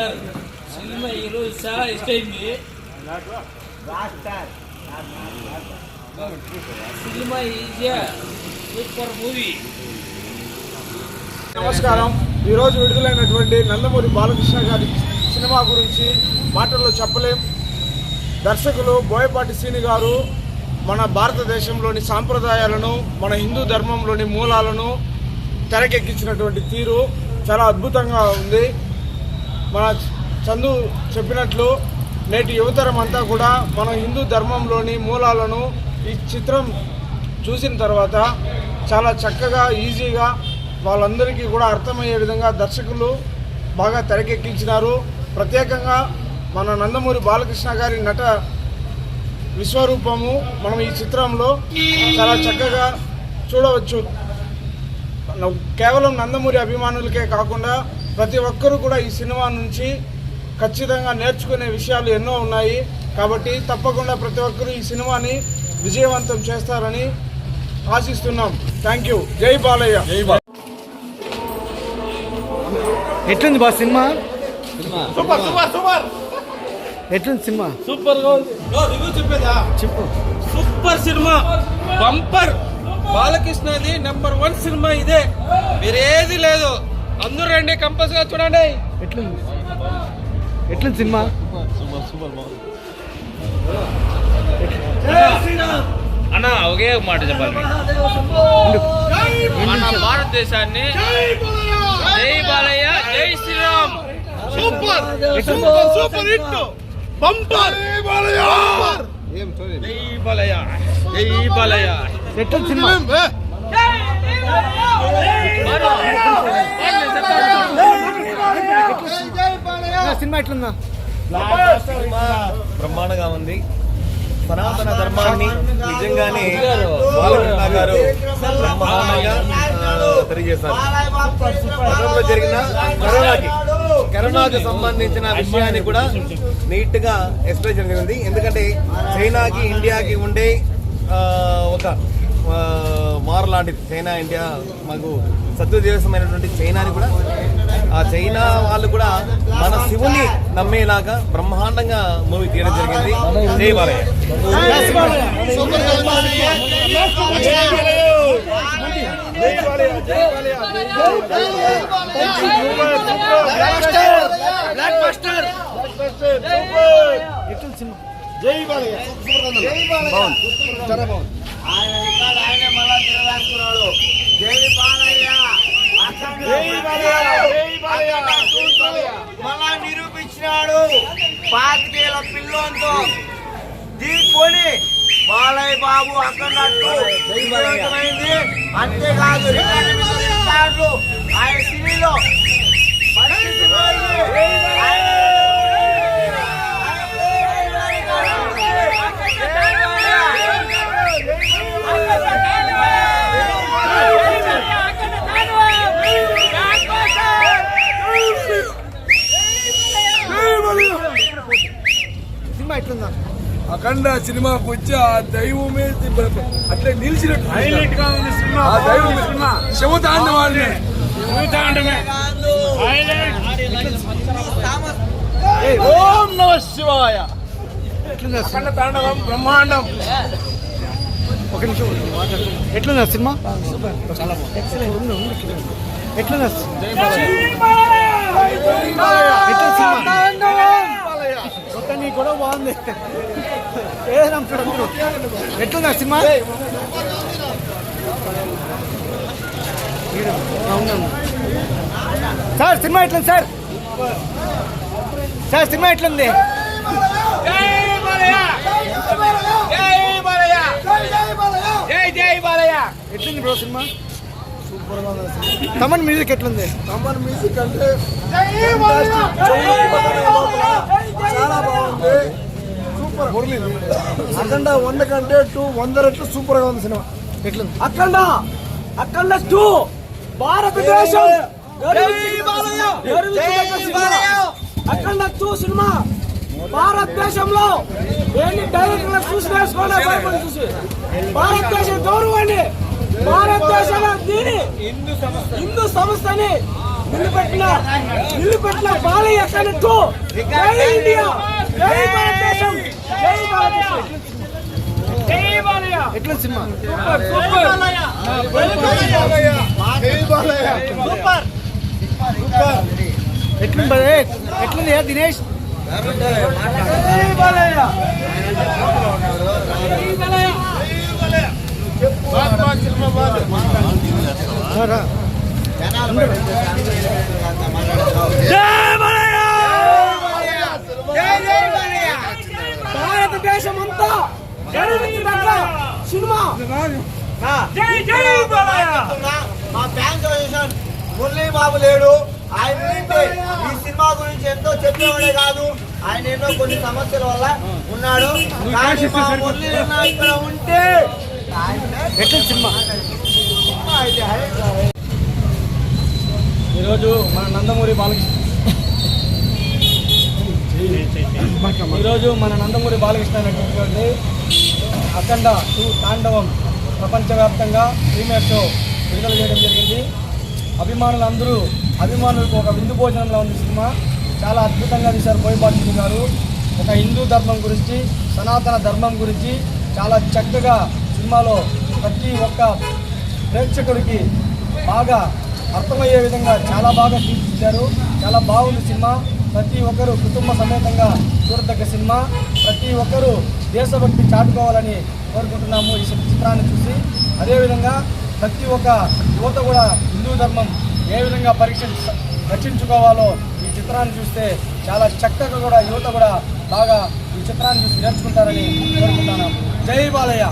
Sir cinema ఈరోజు చాలా ఇష్టమైంది. Cinema is super movie. నమస్కారం. ఈరోజు విడుదలైనటువంటి నందమూరి బాలకృష్ణ గారి సినిమా గురించి మాటల్లో చెప్పలేం. దర్శకులు బోయపాటి శ్రీని గారు మన భారతదేశంలోని సాంప్రదాయాలను, మన హిందూ ధర్మంలోని మూలాలను తెరకెక్కించినటువంటి తీరు చాలా అద్భుతంగా ఉంది. మన చందు చెప్పినట్లు నేటి యువతరం అంతా కూడా మన హిందూ ధర్మంలోని మూలాలను ఈ చిత్రం చూసిన తర్వాత చాలా చక్కగా, ఈజీగా వాళ్ళందరికీ కూడా అర్థమయ్యే విధంగా దర్శకులు బాగా తెరకెక్కించినారు. ప్రత్యేకంగా మన నందమూరి బాలకృష్ణ గారి నట విశ్వరూపము మనం ఈ చిత్రంలో చాలా చక్కగా చూడవచ్చు. కేవలం నందమూరి అభిమానులకే కాకుండా ప్రతి ఒక్కరూ కూడా ఈ సినిమా నుంచి ఖచ్చితంగా నేర్చుకునే విషయాలు ఎన్నో ఉన్నాయి. కాబట్టి తప్పకుండా ప్రతి ఒక్కరూ ఈ సినిమాని విజయవంతం చేస్తారని ఆశిస్తున్నాం. Thank you. జై బాలయ్య. జై బాలయ్య. ఎట్లుంది బా సినిమా? Super super super. ఎట్లుంది సినిమా? సూపర్ గా ఉంది. చెప్పు. సూపర్ సినిమా, బంపర్. బాలకృష్ణది నెంబర్ 1 సినిమా ఇదే, వేరేది లేదు. అందరూ రండి, కంపల్సరీగా చూడండి. ఎట్లుంది సినిమా? అన్న ఒకే మాట చెప్పాలి, మన భారతదేశాన్ని జై బాలయ్య, జై Sriram. Super super super hit bumper. జై బాలయ్య, జై బాలయ్య, జై బాలయ్య. ఎట్లుంది సినిమా? సినిమా ఎట్లుందా? బ్రహ్మాండంగా ఉంది. సనాతన ధర్మాన్ని నిజంగానే బాలకృష్ణ గారు బ్రహ్మాండంగా తెలియజేశారు. గతంలో జరిగిన కరోనాకి సంబంధించిన విషయాన్ని కూడా నీట్ గా ఎక్స్ప్లెయిన్ చేయడం జరిగింది. ఎందుకంటే చైనాకి ఇండియాకి ఉండే ఒక వార్ లాంటిది. చైనా ఇండియా మాకు శత్రు దేశమైనటువంటి చైనాని కూడా, ఆ చైనా వాళ్ళు కూడా మన శివుని నమ్మేలాగా బ్రహ్మాండంగా మూవీ తీయడం జరిగింది. జై బాలయ్య. మళ్ళా నిరూపించినాడు. 5 ఏళ్ల పిల్లోంతో దీకొని బాలయ్య బాబు అక్కడట్టు విజయవంతమైంది. అంతేకాదు రికార్డు ఆయన సినీలో సినిమా ఎట్లుందా? అఖండ సినిమాకు వచ్చి ఆ దైవమే అట్లా నిలిచినట్టు హైలైట్ గా ఉంది సినిమా. ఆ దైవం శివతాండవాన్ని ఓం నమ శివాయ. అఖండ తాండవం బ్రహ్మాండం. ఒక నిమిషం ఎట్లుందా సినిమా? చాలా ఎట్లుందా? నీ కూడా బాగుంది. ఎట్లుందా సినిమా? సార్ సినిమా ఎట్లుంది సార్? సినిమా ఎట్లుంది? ఎట్లుంది బ్రో సినిమా? సూపర్ గా ఉంది. తమన్ మ్యూజిక్ ఎట్లుంది? తమన్ మ్యూజిక్ అంటే చాలా బాగుంది. సూపర్. అఖండ 100 కంటే 200 రెట్లు సూపర్ గా ఉంది సినిమా. ఎట్లుంది? అఖండ 2 భారతదేశం అఖండ 2 సినిమా భారతదేశంలో ఎన్ని డైరెక్టర్లు చూసి నేర్చుకోవాలి. చూసి భారతదేశ గౌరవాన్ని, భారతదేశంలో దీని హిందూ సంస్థని నిలబెట్టిన బాలయ్య కనెక్టు జై ఇండియా జై భారతదేశం జై భారతదేశం జై బాలయ్య ఎట్లా సినిమా సూపర్ ఎట్లుంది ఎట్లుంది దినేష్ జై బాలయ్య జై బాలయ్య భారతదేశం అంతా గర్వించదగ్గ సినిమా జై జై బాలయ్య. మా ఫ్యాన్స్ అసోసియేషన్ మురళీ బాబు లేడు. ఆయన ఉంటే ఈ సినిమా గురించి ఎంతో చెప్పేవాడే కాదు. ఆయన ఎన్నో కొన్ని సమస్యల వల్ల ఉన్నాడు. కానీ మా మురళీ అన్న ఇక్కడ ఉంటే ఎట్లా సినిమా అయితే ఈరోజు మన నందమూరి బాలకృష్ణ అనేటువంటి అఖండ 2 తాండవం ప్రపంచవ్యాప్తంగా ప్రీమియర్ షో విడుదల చేయడం జరిగింది. అభిమానులకు ఒక విందు భోజనంలో ఉంది సినిమా. చాలా అద్భుతంగా తీశారు బోయపాటి గారు. ఒక హిందూ ధర్మం గురించి, సనాతన ధర్మం గురించి చాలా చక్కగా సినిమాలో ప్రతి ఒక్క ప్రేక్షకుడికి బాగా అర్థమయ్యే విధంగా చాలా బాగా తీర్చిదిద్దారు. చాలా బాగుంది సినిమా. ప్రతి ఒక్కరూ కుటుంబ సమేతంగా చూడదగ్గ సినిమా. ప్రతి ఒక్కరూ దేశభక్తి చాటుకోవాలని కోరుకుంటున్నాము ఈ చిత్రాన్ని చూసి. అదేవిధంగా ప్రతి ఒక్క యువత కూడా హిందూ ధర్మం ఏ విధంగా రక్షించుకోవాలో ఈ చిత్రాన్ని చూస్తే చాలా చక్కగా కూడా యువత కూడా బాగా ఈ చిత్రాన్ని చూసి నేర్చుకుంటారని కోరుకుంటున్నాము. జై బాలయ్య.